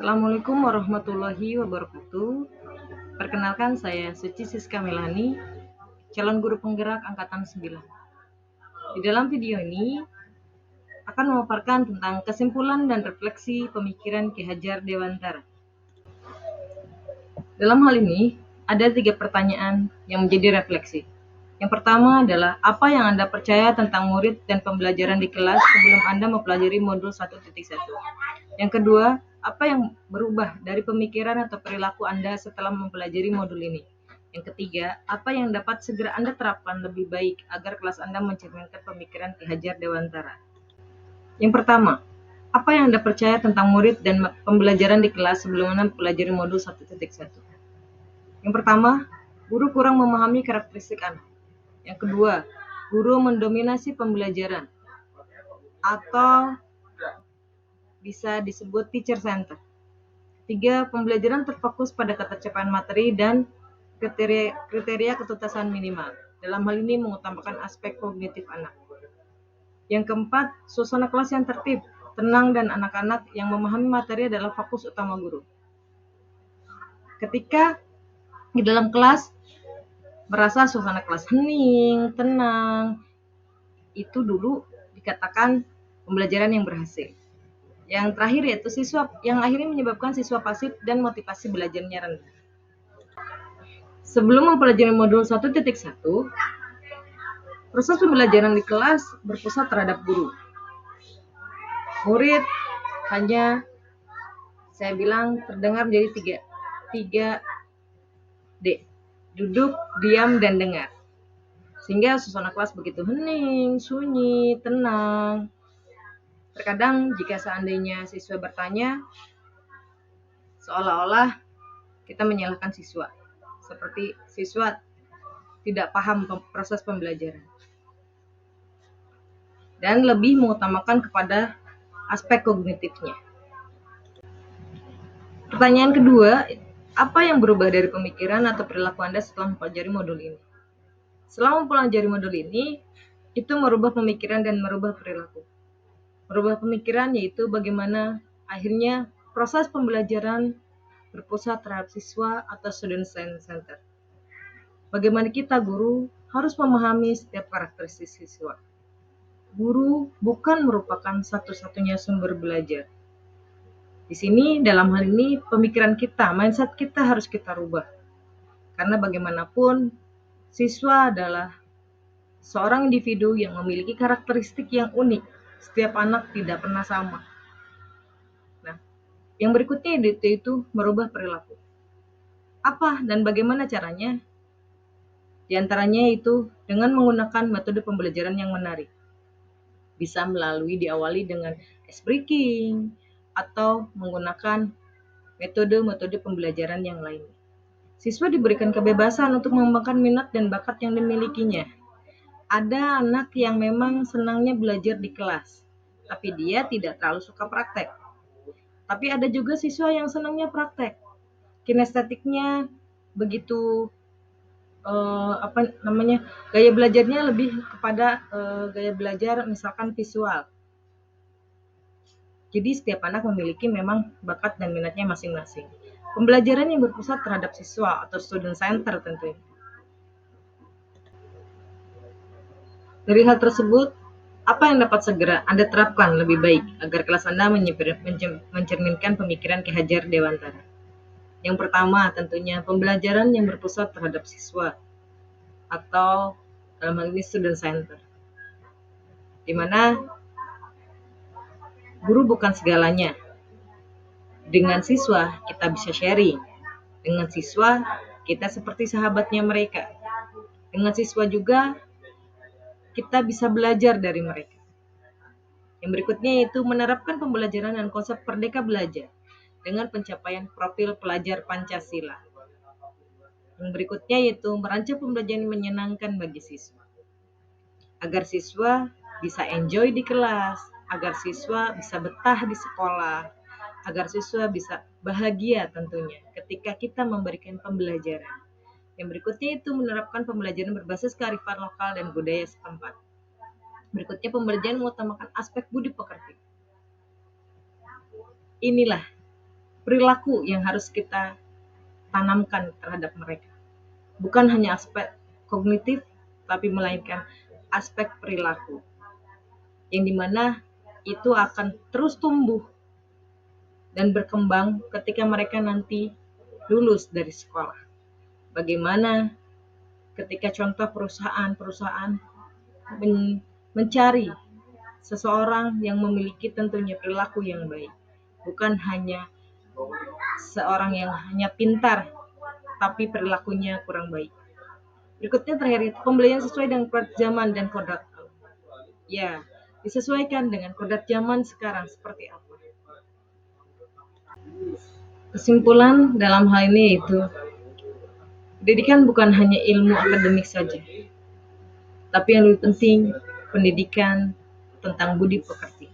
Assalamualaikum warahmatullahi wabarakatuh. Perkenalkan, saya Suci Siska Melani, calon guru penggerak angkatan 9. Di dalam video ini akan memaparkan tentang kesimpulan dan refleksi pemikiran Ki Hajar Dewantara. Dalam hal ini ada 3 pertanyaan yang menjadi refleksi. Yang pertama adalah, apa yang Anda percaya tentang murid dan pembelajaran di kelas sebelum Anda mempelajari modul 1.1? Yang kedua, apa yang berubah dari pemikiran atau perilaku Anda setelah mempelajari modul ini? Yang ketiga, apa yang dapat segera Anda terapkan lebih baik agar kelas Anda mencerminkan pemikiran Ki Hajar Dewantara? Yang pertama, apa yang Anda percaya tentang murid dan pembelajaran di kelas sebelum Anda mempelajari modul 1.1? Yang pertama, guru kurang memahami karakteristik anak. Yang kedua, guru mendominasi pembelajaran atau bisa disebut teacher center. Ketiga, pembelajaran terfokus pada ketercapaian materi dan kriteria ketuntasan minimal. Dalam hal ini mengutamakan aspek kognitif anak. Yang keempat, suasana kelas yang tertib, tenang, dan anak-anak yang memahami materi adalah fokus utama guru. Ketika di dalam kelas merasa suasana kelas hening, tenang, itu dulu dikatakan pembelajaran yang berhasil. Yang terakhir yaitu siswa yang akhirnya menyebabkan siswa pasif dan motivasi belajarnya rendah. Sebelum mempelajari modul 1.1, proses pembelajaran di kelas berpusat terhadap guru. Murid hanya saya bilang terdengar menjadi 3D. Duduk, diam, dan dengar. Sehingga suasana kelas begitu hening, sunyi, tenang. Terkadang jika seandainya siswa bertanya, seolah-olah kita menyalahkan siswa. Seperti siswa tidak paham proses pembelajaran. Dan lebih mengutamakan kepada aspek kognitifnya. Pertanyaan kedua, apa yang berubah dari pemikiran atau perilaku Anda setelah mempelajari modul ini? Setelah mempelajari modul ini, itu merubah pemikiran dan merubah perilaku. Merubah pemikiran yaitu bagaimana akhirnya proses pembelajaran berpusat terhadap siswa atau student center. Bagaimana kita guru harus memahami setiap karakteristik siswa. Guru bukan merupakan satu-satunya sumber belajar. Di sini dalam hal ini pemikiran kita, mindset kita harus kita rubah. Karena bagaimanapun siswa adalah seorang individu yang memiliki karakteristik yang unik. Setiap anak tidak pernah sama. Nah, yang berikutnya itu merubah perilaku. Apa dan bagaimana caranya? Di antaranya itu dengan menggunakan metode pembelajaran yang menarik. Bisa melalui diawali dengan ice breaking atau menggunakan metode-metode pembelajaran yang lain. Siswa diberikan kebebasan untuk mengembangkan minat dan bakat yang dimilikinya. Ada anak yang memang senangnya belajar di kelas, tapi dia tidak terlalu suka praktek. Tapi ada juga siswa yang senangnya praktek. Kinestetiknya begitu gaya belajarnya lebih kepada gaya belajar misalkan visual. Jadi setiap anak memiliki memang bakat dan minatnya masing-masing. Pembelajaran yang berpusat terhadap siswa atau student center tentunya. Dari hal tersebut, apa yang dapat segera Anda terapkan lebih baik agar kelas Anda mencerminkan pemikiran Ki Hajar Dewantara? Yang pertama tentunya pembelajaran yang berpusat terhadap siswa atau dalam hal ini student center. Di mana guru bukan segalanya. Dengan siswa kita bisa sharing. Dengan siswa kita seperti sahabatnya mereka. Dengan siswa juga kita bisa belajar dari mereka. Yang berikutnya yaitu menerapkan pembelajaran dan konsep Merdeka Belajar dengan pencapaian profil pelajar Pancasila. Yang berikutnya yaitu merancang pembelajaran yang menyenangkan bagi siswa. Agar siswa bisa enjoy di kelas, agar siswa bisa betah di sekolah, agar siswa bisa bahagia tentunya ketika kita memberikan pembelajaran. Yang berikutnya itu menerapkan pembelajaran berbasis kearifan lokal dan budaya setempat. Berikutnya pembelajaran mengutamakan aspek budi pekerti. Inilah perilaku yang harus kita tanamkan terhadap mereka. Bukan hanya aspek kognitif, tapi melainkan aspek perilaku. Yang dimana itu akan terus tumbuh dan berkembang ketika mereka nanti lulus dari sekolah. Bagaimana ketika contoh perusahaan-perusahaan mencari seseorang yang memiliki tentunya perilaku yang baik, bukan hanya seorang yang hanya pintar tapi perilakunya kurang baik. Berikutnya terakhir itu pembelian sesuai dengan kodrat zaman dan kodrat alam. Ya, disesuaikan dengan kodrat zaman sekarang seperti apa. Kesimpulan dalam hal ini itu pendidikan bukan hanya ilmu akademik saja, tapi yang lebih penting pendidikan tentang budi pekerti.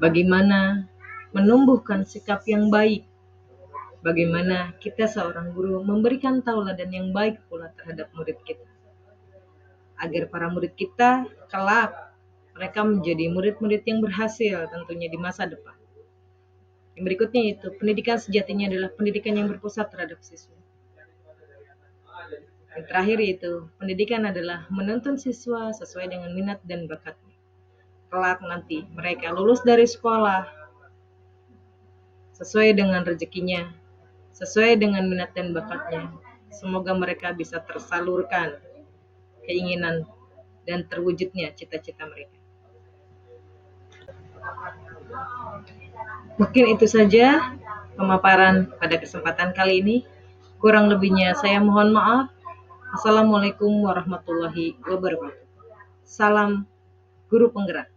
Bagaimana menumbuhkan sikap yang baik, bagaimana kita seorang guru memberikan tauladan yang baik pula terhadap murid kita, agar para murid kita kelak mereka menjadi murid-murid yang berhasil tentunya di masa depan. Yang berikutnya itu pendidikan sejatinya adalah pendidikan yang berpusat terhadap siswa. Yang terakhir itu pendidikan adalah menuntun siswa sesuai dengan minat dan bakatnya. Kelak nanti mereka lulus dari sekolah sesuai dengan rezekinya, sesuai dengan minat dan bakatnya. Semoga mereka bisa tersalurkan keinginan dan terwujudnya cita-cita mereka. Mungkin itu saja pemaparan pada kesempatan kali ini. Kurang lebihnya saya mohon maaf. Assalamualaikum warahmatullahi wabarakatuh. Salam guru penggerak.